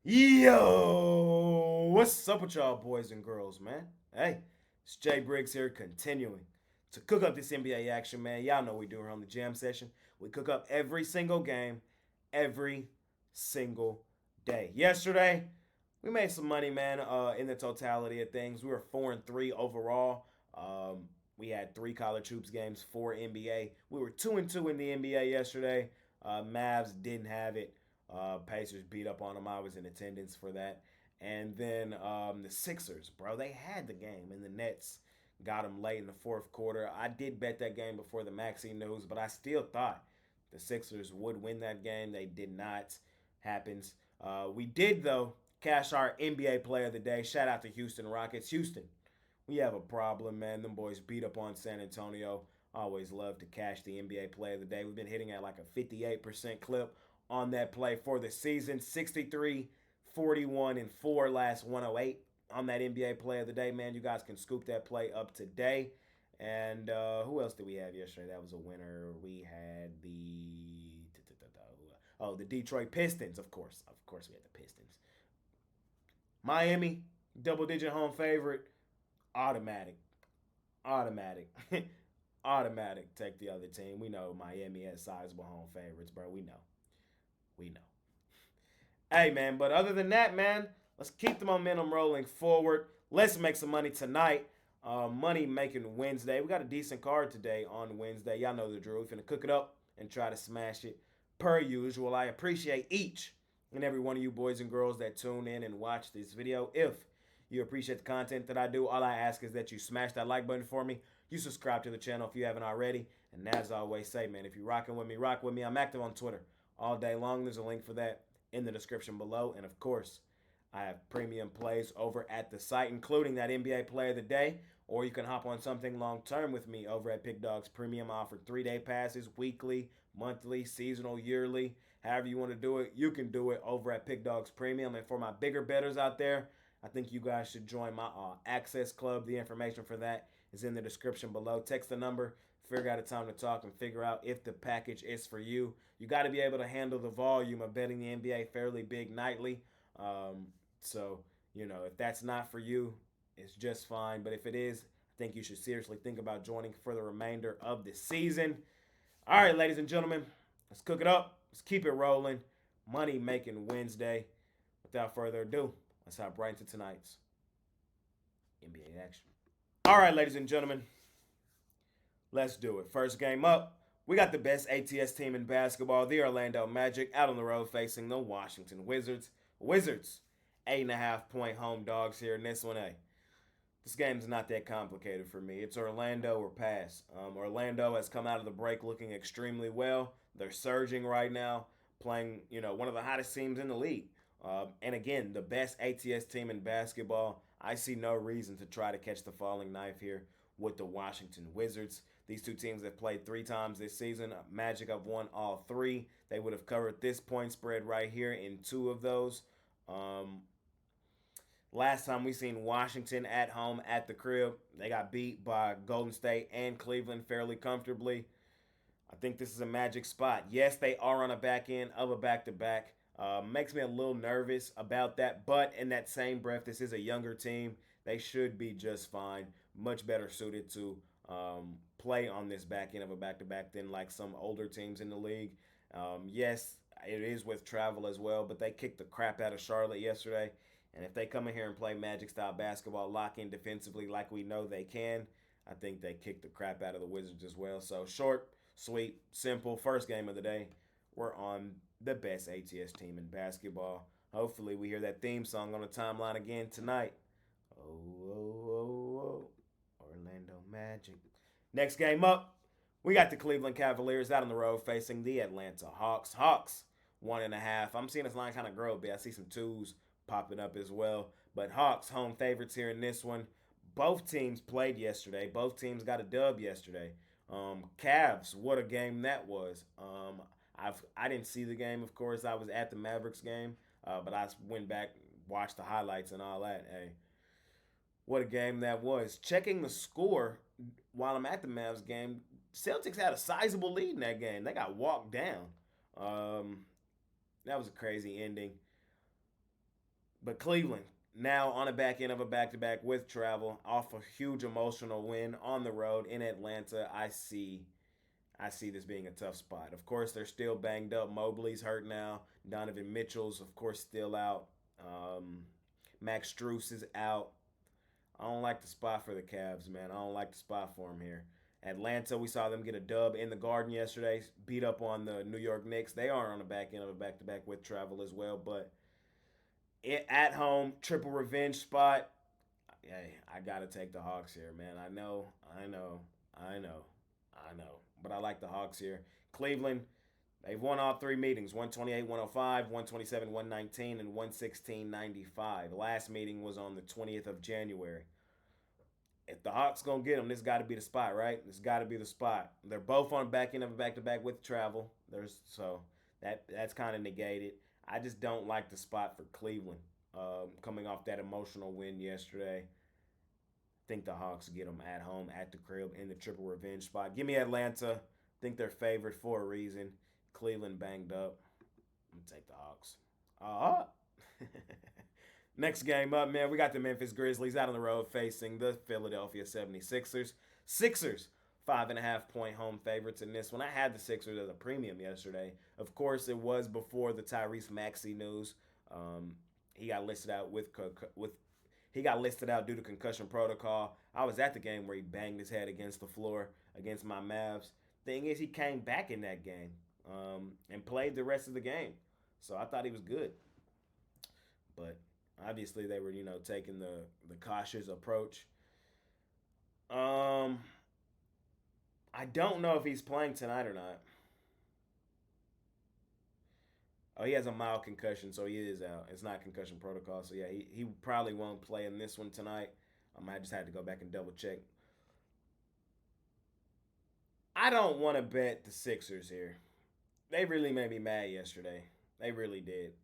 Yo, what's up with y'all boys and girls, man? Hey, it's Jay Briggs here, continuing to cook up this NBA action, man. Y'all know we do here on the jam session. We cook up every single game, every single day. Yesterday, we made some money, man. In the totality of things, we were 4-3 overall. We had three college hoops games, four NBA. We were 2-2 in the NBA yesterday. Mavs didn't have it. Pacers beat up on them. I was in attendance for that. And then the Sixers, bro, they had the game, and the Nets got them late in the fourth quarter. I did bet that game before the Maxey news, but I still thought the Sixers would win that game. They did not. Happens. We did, though, cash our NBA Player of the Day. Shout out to Houston Rockets. Houston, we have a problem, man. Them boys beat up on San Antonio. Always love to cash the NBA Player of the Day. We've been hitting at like a 58% clip on that play for the season. 63, 41, and 4 last 108 on that NBA Play of the Day, man. You guys can scoop that play up today. And who else did we have yesterday? That was a winner. We had the Detroit Pistons, of course. Of course, we had the Pistons. Miami, double-digit home favorite. Automatic. Automatic. Automatic. Take the other team. We know Miami has sizable home favorites, bro. We know. We know. Hey, man, but other than that, man, let's keep the momentum rolling forward. Let's make some money tonight. Money making Wednesday. We got a decent card today on Wednesday. Y'all know the drill. We're finna cook it up and try to smash it per usual. I appreciate each and every one of you boys and girls that tune in and watch this video. If you appreciate the content that I do, all I ask is that you smash that like button for me. You subscribe to the channel if you haven't already. And as I always say, man, if you're rocking with me, rock with me. I'm active on Twitter all day long. There's a link for that in the description below. And of course, I have premium plays over at the site, including that NBA Play of the Day. Or you can hop on something long term with me over at Pickdawgz Premium. I offer 3-day passes, weekly, monthly, seasonal, yearly. However you want to do it, you can do it over at Pickdawgz Premium. And for my bigger bettors out there, I think you guys should join my Access Club. The information for that is in the description below. Text the number, figure out a time to talk, and figure out if the package is for you. You got to be able to handle the volume of betting the NBA fairly big nightly. So, if that's not for you, it's just fine. But if it is, I think you should seriously think about joining for the remainder of the season. All right, ladies and gentlemen, let's cook it up. Let's keep it rolling. Money making Wednesday. Without further ado, let's hop right into tonight's NBA action. All right, ladies and gentlemen, let's do it. First game up, we got the best ATS team in basketball, the Orlando Magic, out on the road facing the Washington Wizards. Wizards, 8.5-point home dogs here in this one. This game's not that complicated for me. It's Orlando or pass. Orlando has come out of the break looking extremely well. They're surging right now, playing one of the hottest teams in the league. And again, the best ATS team in basketball. I see no reason to try to catch the falling knife here with the Washington Wizards. These two teams have played 3 times this season. Magic have won all 3. They would have covered this point spread right here in 2 of those. Last time we seen Washington at home at the crib, they got beat by Golden State and Cleveland fairly comfortably. I think this is a Magic spot. Yes, they are on a back end of a back-to-back. Makes me a little nervous about that, but in that same breath, this is a younger team. They should be just fine. Much better suited to play on this back end of a back-to-back than like some older teams in the league. Yes, it is with travel as well, but they kicked the crap out of Charlotte yesterday. And if they come in here and play Magic-style basketball, lock in defensively like we know they can, I think they kick the crap out of the Wizards as well. So short, sweet, simple, first game of the day. We're on the best ATS team in basketball. Hopefully we hear that theme song on the timeline again tonight. Oh, oh, oh, oh. Orlando Magic. Next game up, we got the Cleveland Cavaliers out on the road facing the Atlanta Hawks. Hawks, 1.5. I'm seeing this line kind of grow a bit. I see some 2s popping up as well. But Hawks, home favorites here in this one. Both teams played yesterday. Both teams got a dub yesterday. Cavs, what a game that was. I didn't see the game, of course. I was at the Mavericks game, but I went back, watched the highlights and all that. Hey, what a game that was. Checking the score while I'm at the Mavs game, Celtics had a sizable lead in that game. They got walked down. That was a crazy ending. But Cleveland now on the back end of a back-to-back with travel off a huge emotional win on the road in Atlanta. I see this being a tough spot. Of course, they're still banged up. Mobley's hurt now. Donovan Mitchell's, of course, still out. Um, Max Struess is out. I don't like the spot for the Cavs, man. I don't like the spot for them here. Atlanta, we saw them get a dub in the Garden yesterday, beat up on the New York Knicks. They are on the back end of a back-to-back with travel as well, but at home, triple revenge spot. Hey, I gotta take the Hawks here, man. I know. But I like the Hawks here. Cleveland, they've won all three meetings: 128, 105, 127, 119, and 116, 95. The last meeting was on the 20th of January. If the Hawks gonna get them, this got to be the spot, right? This got to be the spot. They're both on the back end of a back-to-back with travel. That's kind of negated. I just don't like the spot for Cleveland. Coming off that emotional win yesterday, I think the Hawks get them at home at the crib in the triple revenge spot. Give me Atlanta. I think they're favored for a reason. Cleveland banged up. I'm gonna take the Hawks. Next game up, man, we got the Memphis Grizzlies out on the road facing the Philadelphia 76ers. Sixers, 5.5-point home favorites in this one. I had the Sixers as a premium yesterday. Of course, it was before the Tyrese Maxey news. He got listed out he got listed out due to concussion protocol. I was at the game where he banged his head against the floor against my Mavs. Thing is, he came back in that game and played the rest of the game. So I thought he was good. But obviously they were, taking the cautious approach. I don't know if he's playing tonight or not. Oh, he has a mild concussion, so he is out. It's not concussion protocol, so yeah, he probably won't play in this one tonight. I just had to go back and double check. I don't want to bet the Sixers here. They really made me mad yesterday. They really did.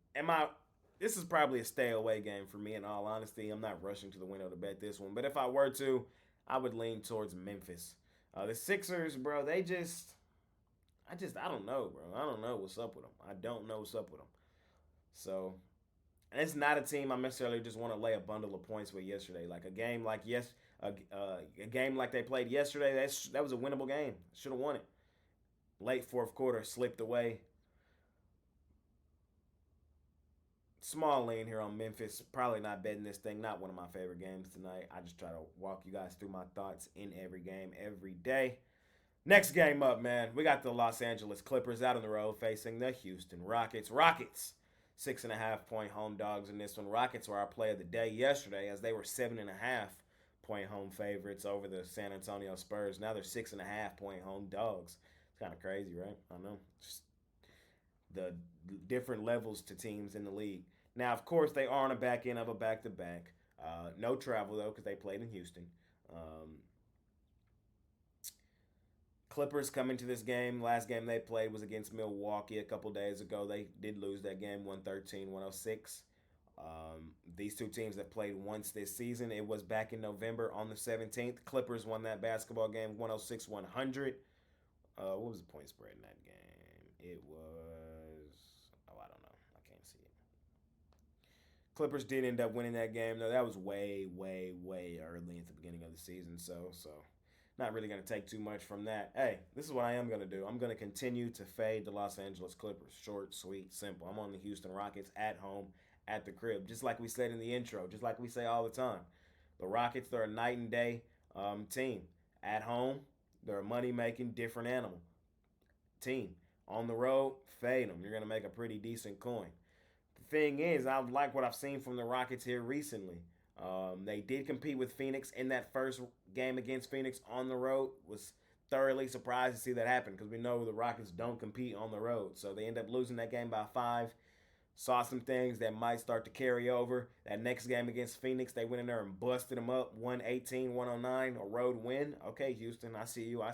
This is probably a stay away game for me in all honesty. I'm not rushing to the window to bet this one, but if I were to, I would lean towards Memphis. The Sixers, bro, I don't know, bro. I don't know what's up with them. I don't know what's up with them. So, and it's not a team I necessarily just want to lay a bundle of points with yesterday. Like a game like a game like they played yesterday, that was a winnable game. Should have won it. Late fourth quarter slipped away. Small lean here on Memphis. Probably not betting this thing. Not one of my favorite games tonight. I just try to walk you guys through my thoughts in every game, every day. Next game up, man. We got the Los Angeles Clippers out on the road facing the Houston Rockets. Rockets, 6.5-point home dogs in this one. Rockets were our play of the day yesterday as they were 7.5-point home favorites over the San Antonio Spurs. Now they're 6.5-point home dogs. It's kind of crazy, right? I know. Just the different levels to teams in the league. Now, of course, they are on the back end of a back-to-back. No travel, though, because they played in Houston. Clippers coming to this game. Last game they played was against Milwaukee a couple days ago. They did lose that game 113-106. These two teams have played once this season. It was back in November on the 17th. Clippers won that basketball game 106-100. What was the point spread in that game? It was, I don't know. I can't see it. Clippers did end up winning that game, though. That was way, way, way early at the beginning of the season. So not really going to take too much from that. Hey, this is what I am going to do. I'm going to continue to fade the Los Angeles Clippers. Short, sweet, simple. I'm on the Houston Rockets at home, at the crib. Just like we said in the intro. Just like we say all the time. The Rockets, they're a night and day team. At home, they're a money-making, different animal team. On the road, fade them. You're going to make a pretty decent coin. The thing is, I like what I've seen from the Rockets here recently. They did compete with Phoenix in that first game against Phoenix on the road. Was thoroughly surprised to see that happen because we know the Rockets don't compete on the road. So they end up losing that game by 5. Saw some things that might start to carry over. That next game against Phoenix, they went in there and busted them up. 118-109, a road win. Okay, Houston, I see you.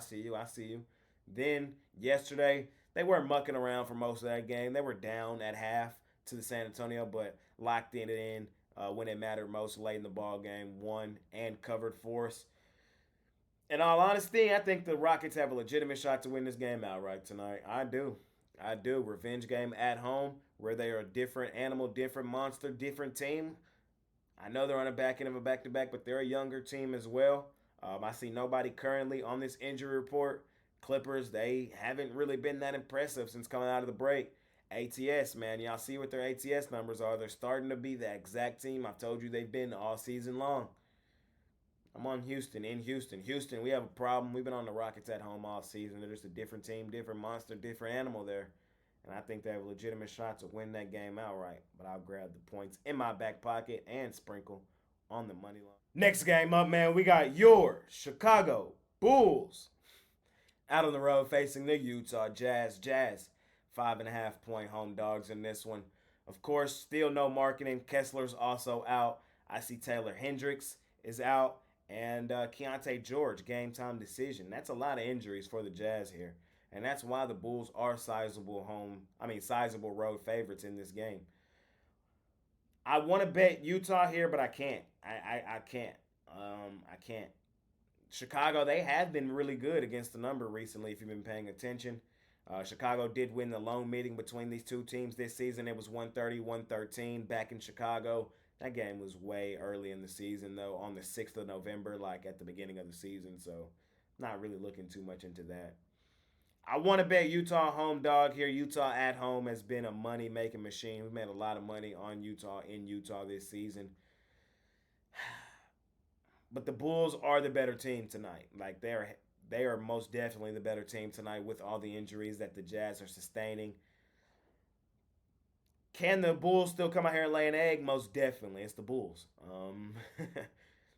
Then yesterday, they weren't mucking around for most of that game. They were down at half to the San Antonio, but locked it in when it mattered most late in the ball game. Won and covered for us. In all honesty, I think the Rockets have a legitimate shot to win this game outright tonight. I do. Revenge game at home. where they are a different animal, different monster, different team. I know they're on the back end of a back to back, but they're a younger team as well. I see nobody currently on this injury report. Clippers, they haven't really been that impressive since coming out of the break. ATS, man, y'all see what their ATS numbers are. They're starting to be the exact team I've told you they've been all season long. I'm on Houston, in Houston. Houston, we have a problem. We've been on the Rockets at home all season. They're just a different team, different monster, different animal there. And I think they have a legitimate shot to win that game outright. But I'll grab the points in my back pocket and sprinkle on the money line. Next game up, man, we got your Chicago Bulls out on the road facing the Utah Jazz. Jazz, 5.5 point home dogs in this one. Of course, still no marketing. Kessler's also out. I see Taylor Hendricks is out. And Keontae George, game time decision. That's a lot of injuries for the Jazz here. And that's why the Bulls are sizable road favorites in this game. I want to bet Utah here, but I can't. I can't. I can't. Chicago, they have been really good against the number recently, if you've been paying attention. Chicago did win the lone meeting between these two teams this season. It was 130-113 back in Chicago. That game was way early in the season, though, on the 6th of November, like at the beginning of the season. So, not really looking too much into that. I want to bet Utah home dog here. Utah at home has been a money-making machine. We've made a lot of money on Utah in Utah this season. But the Bulls are the better team tonight. Like they are most definitely the better team tonight with all the injuries that the Jazz are sustaining. Can the Bulls still come out here and lay an egg? Most definitely. It's the Bulls.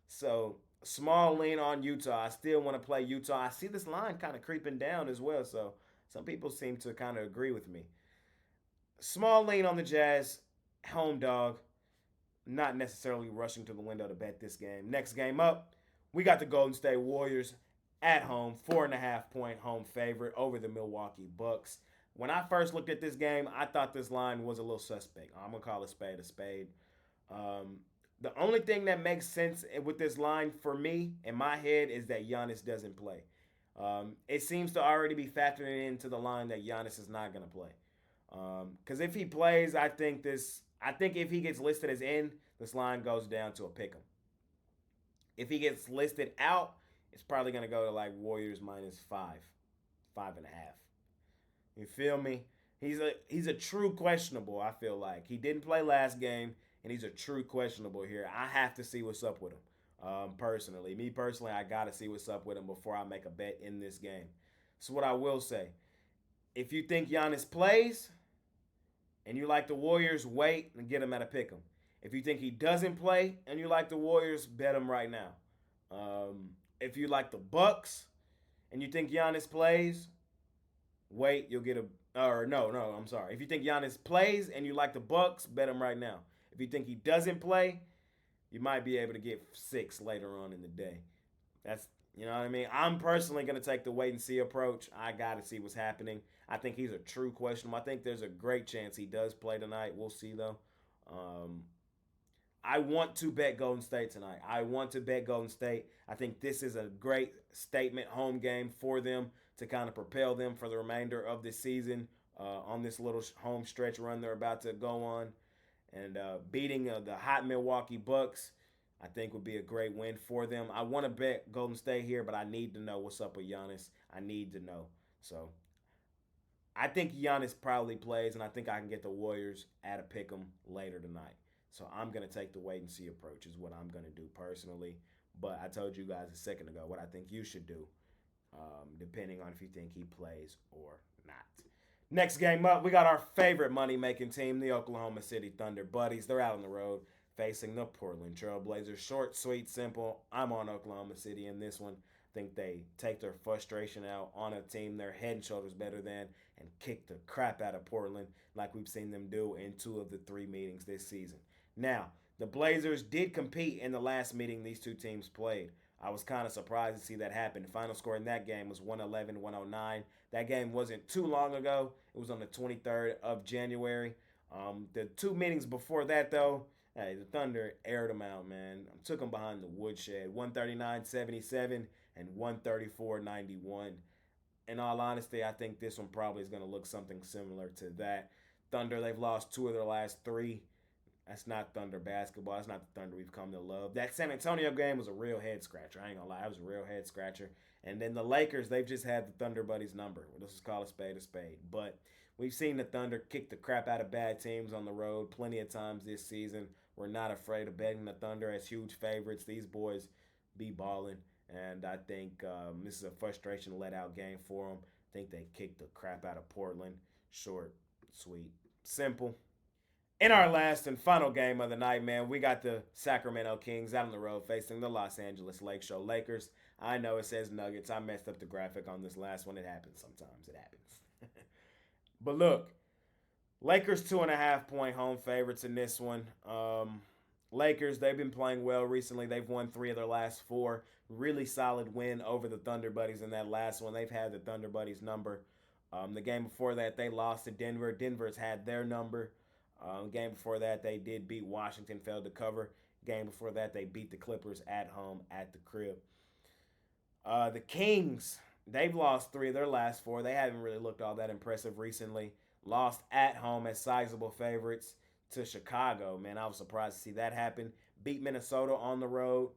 So small lean on Utah. I still want to play Utah. I see this line kind of creeping down as well. So some people seem to kind of agree with me. Small lean on the Jazz. Home dog. Not necessarily rushing to the window to bet this game. Next game up, we got the Golden State Warriors at home, 4.5 point home favorite over the Milwaukee Bucks. When I first looked at this game, I thought this line was a little suspect. I'm gonna call a spade a spade. The only thing that makes sense with this line for me in my head is that Giannis doesn't play. It seems to already be factoring into the line that Giannis is not gonna play. Because if he plays, I think if he gets listed as in, this line goes down to a pick 'em. If he gets listed out, it's probably gonna go to like Warriors -5, 5.5. You feel me? He's a true questionable. I feel like he didn't play last game, and he's a true questionable here. I have to see what's up with him. Me personally, I gotta see what's up with him before I make a bet in this game. So what I will say, if you think Giannis plays, and you like the Warriors, wait and get him at a pick 'em. If you think he doesn't play and you like the Warriors, bet him right now. If you like the Bucks and you think Giannis plays, wait, you'll get a. Or no, I'm sorry. If you think Giannis plays and you like the Bucks, bet him right now. If you think he doesn't play, you might be able to get 6 later on in the day. That's You know what I mean? I'm personally going to take the wait and see approach. I got to see what's happening. I think he's a true question. I think there's a great chance he does play tonight. We'll see, though. I want to bet Golden State tonight. I think this is a great statement home game for them to kind of propel them for the remainder of this season on this little home stretch run they're about to go on. And beating the hot Milwaukee Bucks, I think, would be a great win for them. I want to bet Golden State here, but I need to know what's up with Giannis. I need to know. So I think Giannis probably plays, and I think I can get the Warriors at a pick 'em later tonight. So I'm going to take the wait and see approach is what I'm going to do personally. But I told you guys a second ago what I think you should do, depending on if you think he plays or not. Next game up, we got our favorite money-making team, the Oklahoma City Thunder Buddies. They're out on the road facing the Portland Trailblazers. Short, sweet, simple. I'm on Oklahoma City in this one. I think they take their frustration out on a team they're head and shoulders better than and kick the crap out of Portland like we've seen them do in 2 of the 3 meetings this season. Now, the Blazers did compete in the last meeting these two teams played. I was kind of surprised to see that happen. The final score in that game was 111-109. That game wasn't too long ago. It was on the 23rd of January. The 2 meetings before that, though, hey, the Thunder aired them out, man. Took them behind the woodshed. 139-77 and 134-91. In all honesty, I think this one probably is going to look something similar to that. Thunder, they've lost 2 of their last 3. That's not Thunder basketball. That's not the Thunder we've come to love. That San Antonio game was a real head scratcher. I ain't gonna lie, it was a real head scratcher. And then the Lakers, they've just had the Thunder buddies number. Let's just call a spade a spade. But we've seen the Thunder kick the crap out of bad teams on the road plenty of times this season. We're not afraid of betting the Thunder as huge favorites. These boys be balling. And I think this is a frustration let-out game for them. I think they kicked the crap out of Portland. Short, sweet, simple. In our last and final game of the night, man, we got the Sacramento Kings out on the road facing the Los Angeles Lakers. I know it says Nuggets. I messed up the graphic on this last one. It happens sometimes. It happens. But look, Lakers 2.5-point home favorites in this one. Lakers, they've been playing well recently. They've won 3 of their last 4. Really solid win over the Thunder Buddies in that last one. They've had the Thunder Buddies number. The game before that, they lost to Denver. Denver's had their number. Game before that, they did beat Washington, failed to cover. Game before that, they beat the Clippers at home at the crib. The Kings, they've lost 3 of their last 4. They haven't really looked all that impressive recently. Lost at home as sizable favorites to Chicago. Man, I was surprised to see that happen. Beat Minnesota on the road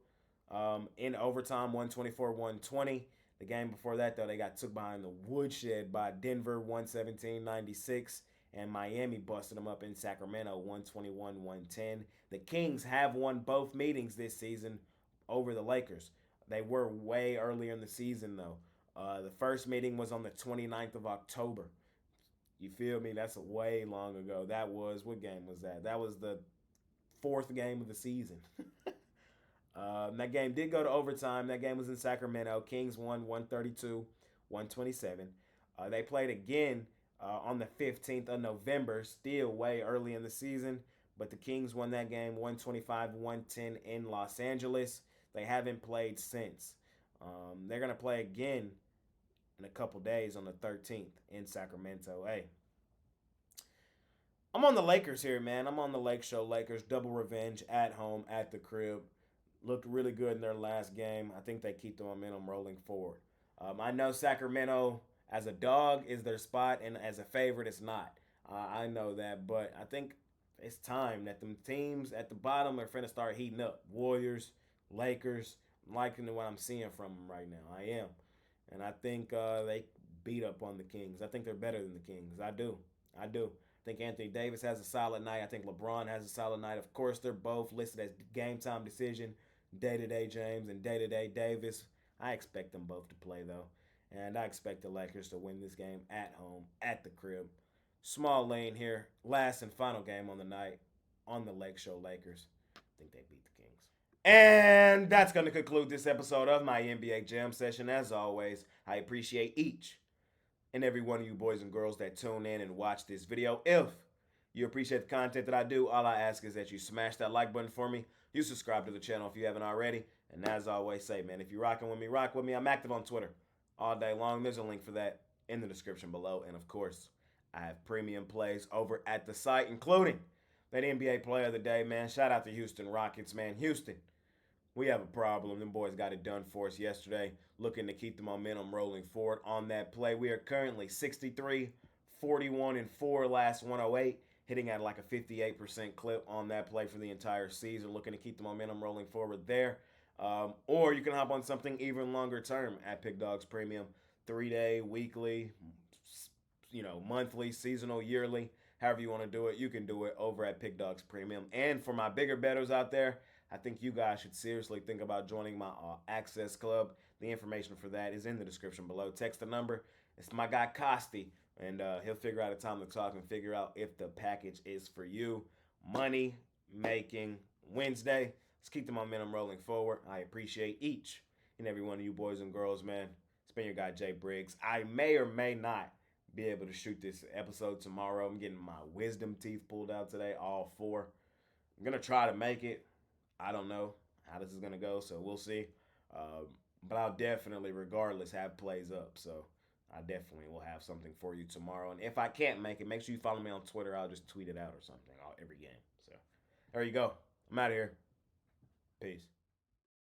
in overtime, 124-120. The game before that, though, they got took behind the woodshed by Denver, 117-96. And Miami busted them up in Sacramento, 121-110. The Kings have won both meetings this season over the Lakers. They were way earlier in the season, though. The first meeting was on the 29th of October. You feel me? That's way long ago. That was, what game was that? That was the 4th game of the season. That game did go to overtime. That game was in Sacramento. Kings won 132-127. They played again on the 15th of November, still way early in the season. But the Kings won that game 125-110 in Los Angeles. They haven't played since. They're going to play again in a couple days on the 13th in Sacramento. Hey, I'm on the Lakers here, man. I'm on the Lake Show Lakers. Double revenge at home at the crib. Looked really good in their last game. I think they keep the momentum rolling forward. I know Sacramento as a dog is their spot, and as a favorite, it's not. I know that, but I think it's time that them teams at the bottom are finna start heating up. Warriors, Lakers, I'm liking what I'm seeing from them right now. I am. And I think they beat up on the Kings. I think they're better than the Kings. I do. I think Anthony Davis has a solid night. I think LeBron has a solid night. Of course, they're both listed as game time decision. Day-to-day James and day-to-day Davis. I expect them both to play, though. And I expect the Lakers to win this game at home, at the crib. Small lane here. Last and final game on the night on the Lake Show Lakers. I think they beat the Kings. And that's going to conclude this episode of my NBA Jam Session. As always, I appreciate each and every one of you boys and girls that tune in and watch this video. If you appreciate the content that I do, all I ask is that you smash that like button for me. You subscribe to the channel if you haven't already. And as I always say, man, if you're rocking with me, rock with me. I'm active on Twitter all day long. There's a link for that in the description below. And of course, I have premium plays over at the site, including that NBA Player of the Day, man. Shout out to Houston Rockets, man. Houston, we have a problem. Them boys got it done for us yesterday. Looking to keep the momentum rolling forward on that play. We are currently 63, 41, and 4 last 108. Hitting at like a 58% clip on that play for the entire season. Looking to keep the momentum rolling forward there. Or you can hop on something even longer term at Pick Dawgz Premium. 3-day, weekly, monthly, seasonal, yearly. However you want to do it, you can do it over at Pick Dawgz Premium. And for my bigger bettors out there, I think you guys should seriously think about joining my Access Club. The information for that is in the description below. Text the number. It's my guy Costi. And he'll figure out a time to talk and figure out if the package is for you. Money Making Wednesday. Let's keep the momentum rolling forward. I appreciate each and every one of you boys and girls, man. It's been your guy, Jay Briggs. I may or may not be able to shoot this episode tomorrow. I'm getting my wisdom teeth pulled out today, all 4. I'm going to try to make it. I don't know how this is going to go, so we'll see. But I'll definitely, regardless, have plays up. So I definitely will have something for you tomorrow. And if I can't make it, make sure you follow me on Twitter. I'll just tweet it out or something every game. So there you go. I'm out of here. Peace.